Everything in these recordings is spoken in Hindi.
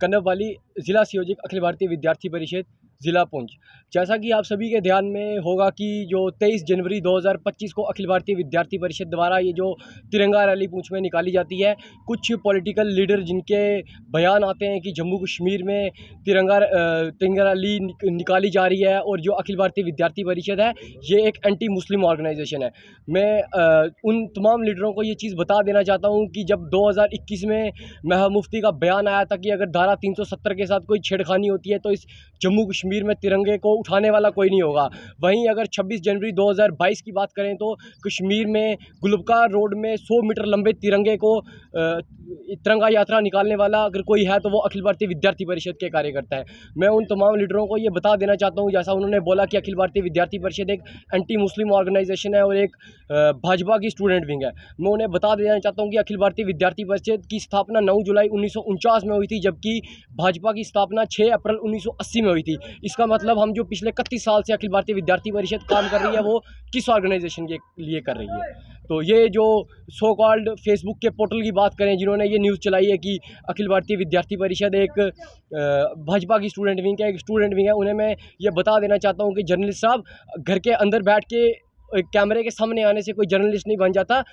कनब वाली जिला संयोजक अखिल भारतीय विद्यार्थी परिषद ज़िला पुंछ। जैसा कि आप सभी के ध्यान में होगा कि जो 23 जनवरी 2025 को अखिल भारतीय विद्यार्थी परिषद द्वारा ये जो तिरंगा रैली पुंछ में निकाली जाती है, कुछ पॉलिटिकल लीडर जिनके बयान आते हैं कि जम्मू कश्मीर में तिरंगा रैली निकाली जा रही है और जो अखिल भारतीय विद्यार्थी परिषद है ये एक एंटी मुस्लिम ऑर्गेनाइजेशन है। मैं उन तमाम लीडरों को ये चीज़ बता देना चाहता हूँ कि जब 2021 में महबूब मुफ्ती का बयान आया था कि अगर धारा 370 के साथ कोई छेड़खानी होती है तो इस जम्मू कश्मीर में तिरंगे को उठाने वाला कोई नहीं होगा। वहीं अगर 26 जनवरी 2022 की बात करें तो कश्मीर में गुलबकार रोड में 100 मीटर लंबे तिरंगे को तिरंगा यात्रा निकालने वाला अगर कोई है तो वो अखिल भारतीय विद्यार्थी परिषद के कार्यकर्ता है। मैं उन तमाम लीडरों को ये बता देना चाहता हूँ, जैसा उन्होंने बोला कि अखिल भारतीय विद्यार्थी परिषद एक एंटी मुस्लिम ऑर्गेनाइजेशन है और एक भाजपा की स्टूडेंट विंग है। मैं उन्हें बता देना चाहता हूँ कि अखिल भारतीय विद्यार्थी परिषद की स्थापना 9 जुलाई 1949 में हुई थी, जबकि भाजपा की स्थापना 6 अप्रैल 1980 में हुई थी। इसका मतलब हम जो पिछले 31 साल से अखिल भारतीय विद्यार्थी परिषद काम कर रही है वो किस ऑर्गेनाइजेशन के लिए कर रही है। तो ये जो सो कॉल्ड फेसबुक के पोर्टल की बात करें जिन्होंने ये न्यूज़ चलाई है कि अखिल भारतीय विद्यार्थी परिषद एक भाजपा की स्टूडेंट विंग है, एक स्टूडेंट विंग है, उन्हें मैं ये बता देना चाहता हूँ कि जर्नलिस्ट साहब, घर के अंदर बैठ के कैमरे के सामने आने से कोई जर्नलिस्ट नहीं बन जाता।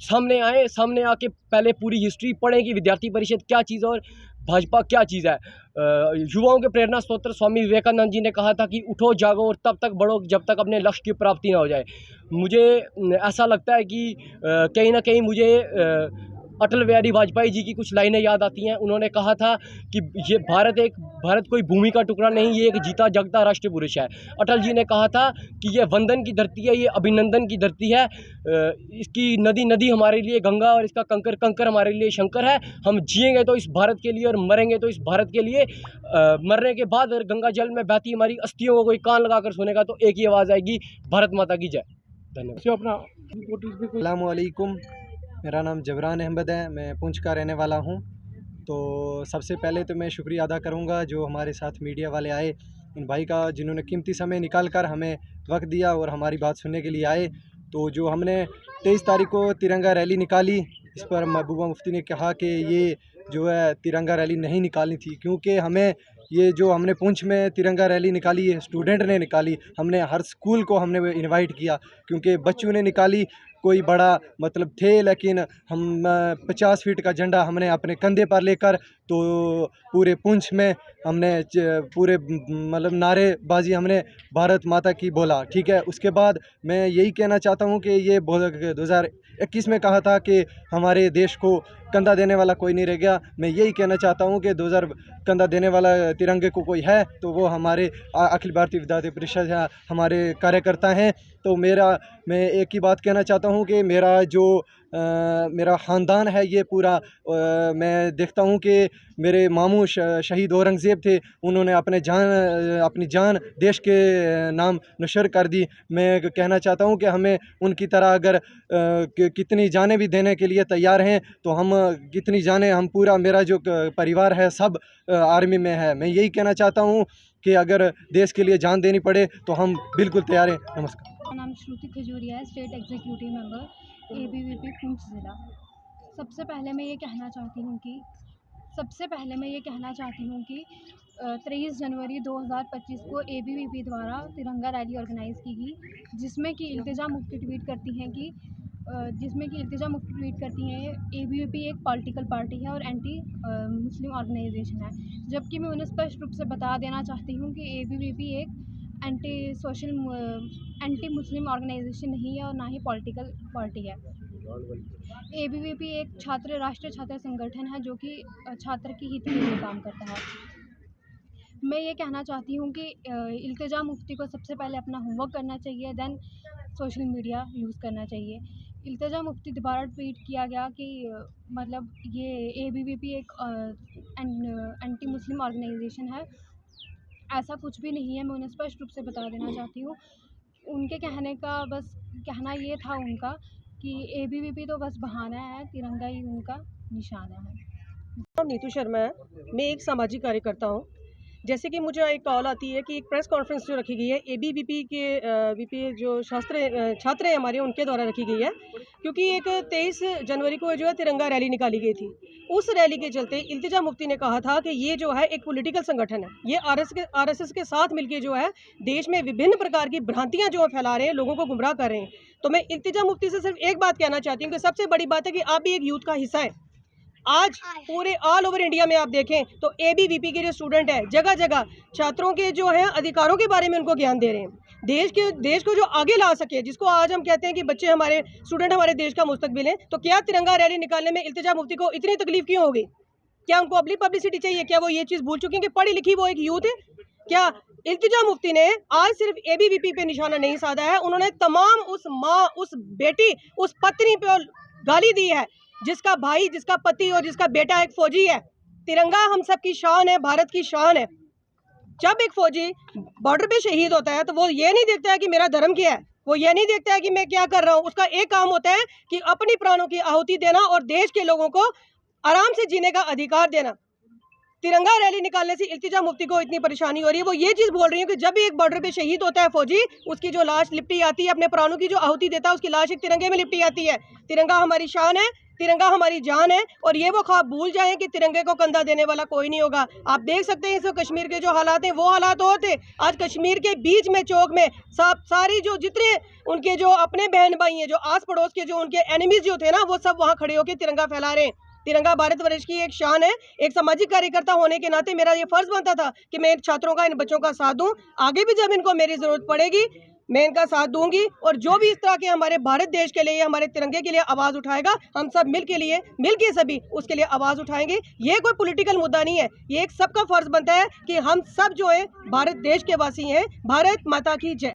सामने आए, सामने आके पहले पूरी हिस्ट्री पढ़ें कि विद्यार्थी परिषद क्या चीज़ है और भाजपा क्या चीज़ है। युवाओं के प्रेरणा स्रोत स्वामी विवेकानंद जी ने कहा था कि उठो जागो और तब तक बढ़ो जब तक अपने लक्ष्य की प्राप्ति ना हो जाए। मुझे ऐसा लगता है कि कहीं ना कहीं मुझे अटल बिहारी वाजपेयी जी की कुछ लाइनें याद आती हैं। उन्होंने कहा था कि ये भारत कोई भूमि का टुकड़ा नहीं, ये एक जीता जागता राष्ट्र पुरुष है। अटल जी ने कहा था कि ये वंदन की धरती है, ये अभिनंदन की धरती है, इसकी नदी नदी हमारे लिए गंगा और इसका कंकर कंकर हमारे लिए शंकर है। हम जिएंगे तो इस भारत के लिए और मरेंगे तो इस भारत के लिए। मरने के बाद अगर गंगा जल में बहती हमारी अस्थियों को कोई कान लगाकर सुनेगा तो एक ही आवाज़ आएगी, भारत माता की जय। धन्यवाद। अस्सलाम वालेकुम, मेरा नाम जबरान अहमद है, मैं पुंछ का रहने वाला हूँ। तो सबसे पहले तो मैं शुक्रिया अदा करूँगा जो हमारे साथ मीडिया वाले आए, इन भाई का जिन्होंने कीमती समय निकाल कर हमें वक्त दिया और हमारी बात सुनने के लिए आए। तो जो हमने 23 तारीख को तिरंगा रैली निकाली, इस पर महबूबा मुफ्ती ने कहा कि ये जो है तिरंगा रैली नहीं निकालनी थी, क्योंकि हमें ये जो हमने पुंछ में तिरंगा रैली निकाली है स्टूडेंट ने निकाली, हमने हर स्कूल को हमने इनवाइट किया क्योंकि बच्चों ने निकाली। कोई बड़ा मतलब थे, लेकिन हम 50 फीट का झंडा हमने अपने कंधे पर लेकर तो पूरे पुंछ में हमने पूरे मतलब नारेबाजी हमने भारत माता की बोला, ठीक है। उसके बाद मैं यही कहना चाहता हूँ कि ये 2021 में कहा था कि हमारे देश को कंधा देने वाला कोई नहीं रह गया। मैं यही कहना चाहता हूँ कि 2000 कंधा देने वाला तिरंगे को कोई है तो वो हमारे अखिल भारतीय विद्यार्थी परिषद है, हमारे कार्यकर्ता हैं। तो मैं एक ही बात कहना चाहता हूँ कि मेरा ख़ानदान है ये पूरा। मैं देखता हूँ कि मेरे मामू शहीद औरंगज़ेब थे, उन्होंने अपनी जान देश के नाम नशर कर दी। मैं कहना चाहता हूँ कि हमें उनकी तरह अगर कितनी जानें भी देने के लिए तैयार हैं तो हम कितनी जानें, हम पूरा मेरा जो परिवार है सब आर्मी में है। मैं यही कहना चाहता हूँ कि अगर देश के लिए जान देनी पड़े तो हम बिल्कुल तैयार हैं। नमस्कार। मेरा नाम श्रुति खजूरिया है, state executive member ABVP Poonch ज़िला। सबसे पहले मैं ये कहना चाहती हूँ कि 23 जनवरी 2025 को एबीवीपी द्वारा तिरंगा रैली ऑर्गेनाइज़ की गई, जिसमें कि इल्तिजा मुफ्ती ट्वीट करती हैं कि एबीवीपी एक पॉलिटिकल पार्टी है और एंटी मुस्लिम ऑर्गेनाइजेशन है। जबकि मैं उन्हें स्पष्ट रूप से बता देना चाहती हूँ कि एबीवीपी एक एंटी मुस्लिम ऑर्गेनाइजेशन नहीं है और ना ही पॉलिटिकल पार्टी है। एबीवीपी एक राष्ट्रीय छात्र संगठन है जो कि छात्र की हित के लिए काम करता है। मैं ये कहना चाहती हूँ कि इल्तिजा मुफ्ती को सबसे पहले अपना होमवर्क करना चाहिए, देन सोशल मीडिया यूज़ करना चाहिए। इल्तिजा मुफ्ती दोबारा ट्वीट किया गया कि मतलब ये एबीवीपी एक एंटी मुस्लिम ऑर्गेनाइजेशन है, ऐसा कुछ भी नहीं है। मैं उन्हें स्पष्ट रूप से बता देना चाहती हूँ। उनके कहना ये था उनका कि एबीवीपी तो बस बहाना है, तिरंगा ही उनका निशाना है। नाम नीतू शर्मा है, मैं एक सामाजिक कार्यकर्ता हूँ। जैसे कि मुझे एक कॉल आती है कि एक प्रेस कॉन्फ्रेंस जो रखी गई है एबीवीपी के वीपी जो छात्र हैं हमारे उनके द्वारा रखी गई है, क्योंकि एक 23 जनवरी को जो है तिरंगा रैली निकाली गई थी। उस रैली के चलते इल्तिजा मुफ्ती ने कहा था कि ये जो है एक पॉलिटिकल संगठन है, ये आरएसएस के साथ मिलकर जो है देश में विभिन्न प्रकार की भ्रांतियां जो फैला रहे हैं, लोगों को गुमराह कर रहे हैं। तो मैं इल्तिजा मुफ्ती से सिर्फ एक बात कहना चाहती हूँ कि सबसे बड़ी बात है कि आप भी एक यूथ का हिस्सा है। आज पूरे ऑल ओवर इंडिया में आप देखें तो एबीवीपी के जो स्टूडेंट है जगह जगह छात्रों के जो है अधिकारों के बारे में उनको ज्ञान दे रहे हैं, देश को जो आगे ला सके, जिसको आज हम कहते हैं कि बच्चे हमारे स्टूडेंट हमारे देश का मुस्तकबिल हैं। तो क्या तिरंगा रैली निकालने में इल्तिजा मुफ्ती को इतनी तकलीफ क्यों होगी? क्या उनको अपनी पब्लिसिटी चाहिए? क्या वो ये चीज़ भूल चुके हैं कि पढ़ी लिखी वो एक यूथ है? क्या इल्तिजा मुफ्ती ने आज सिर्फ एबीवीपी पे निशाना नहीं साधा है, उन्होंने तमाम उस माँ, उस बेटी, उस पत्नी पे गाली दी है जिसका भाई, जिसका पति और जिसका बेटा एक फौजी है। तिरंगा हम सब की शान है, भारत की शान है। जब एक फौजी बॉर्डर पे शहीद होता है तो वो ये नहीं देखता है कि मेरा धर्म क्या है, वो ये नहीं देखता है कि मैं क्या कर रहा हूँ। उसका एक काम होता है कि अपनी प्राणों की आहुति देना और देश के लोगों को आराम से जीने का अधिकार देना। तिरंगा रैली निकालने से इल्तिजा मुफ्ती को इतनी परेशानी हो रही है, वो ये चीज़ बोल रही है कि जब भी एक बॉर्डर पे शहीद होता है फौजी, उसकी जो लाश लिपटी आती है, अपने प्राणों की जो आहुति देता है, उसकी लाश एक तिरंगे में लिपटी आती है। तिरंगा हमारी शान है, तिरंगा हमारी जान है, और ये वो ख्वाब भूल जाएं कि तिरंगे को कंधा देने वाला कोई नहीं होगा। आप देख सकते हैं इस कश्मीर के जो हालात हैं वो हालात और थे। आज कश्मीर के बीच में चौक में सारी जो जितने उनके जो अपने बहन भाई हैं, जो आस पड़ोस के जो उनके एनिमीज जो थे ना, वो सब वहाँ खड़े होकर तिरंगा फैला रहे हैं। तिरंगा भारतवर्ष की एक शान है। एक सामाजिक कार्यकर्ता होने के नाते मेरा ये फर्ज बनता था कि मैं इन छात्रों का, इन बच्चों का साथ दूं। आगे भी जब इनको मेरी ज़रूरत पड़ेगी मैं इनका साथ दूंगी, और जो भी इस तरह के हमारे भारत देश के लिए, हमारे तिरंगे के लिए आवाज़ उठाएगा, हम सब मिल के सभी उसके लिए आवाज़ उठाएंगे। ये कोई पॉलिटिकल मुद्दा नहीं है, ये एक सबका फर्ज बनता है कि हम सब जो है भारत देश के वासी हैं। भारत माता की जय।